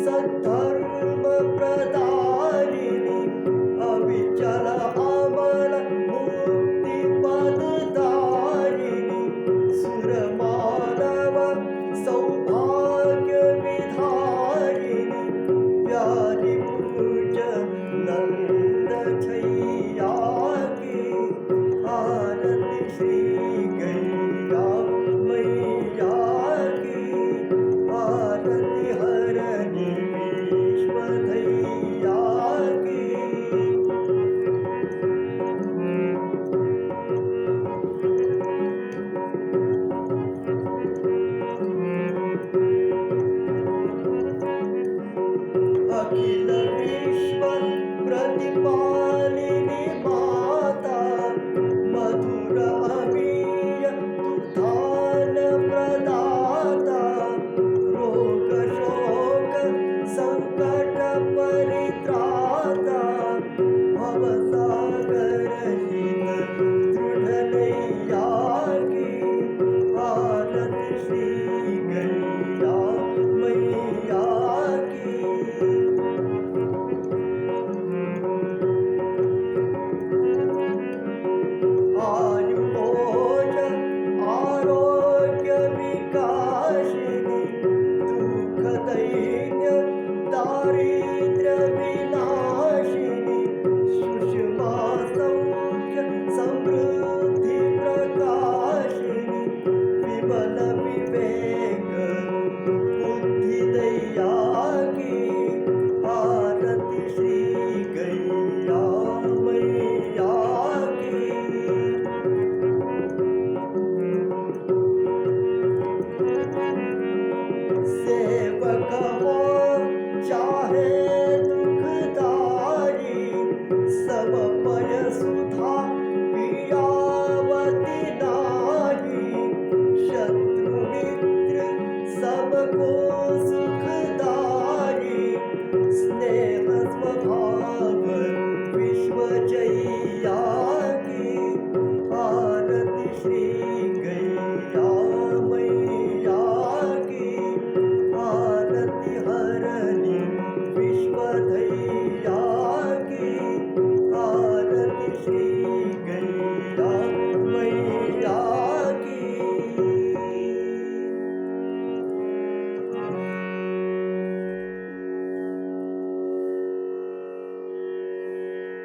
सद्धर्म प्रदायिनी अविचल अमल मुक्ति पददायिनी सुरमानव सौभाग्य विधायिनी प्यारी पूज नंद छैया की आरती श्री गैया मैया की आरती हरणी विश्वधैया की। अखिल विश्व प्रतिपालिनी माता मधुर अमीय दुग्धान प्रदाता रोग शोक संकट परित्राता भवसागर हित दृढ़ नैया की आरती श्री गैया मैया की। आयुभोज आरोग्य विकासिनी दुःख दैन्य दारिद्र्य विनाशिनी सुषमा सौख्य समृद्धि प्रकाशिनी विमल विवेक बुद्धि दैया की आरती श्री गैया मैया की। सेवक हो चाहे दुखदाई सब पय सुधा पियावती नाई शत्रु मित्र सबको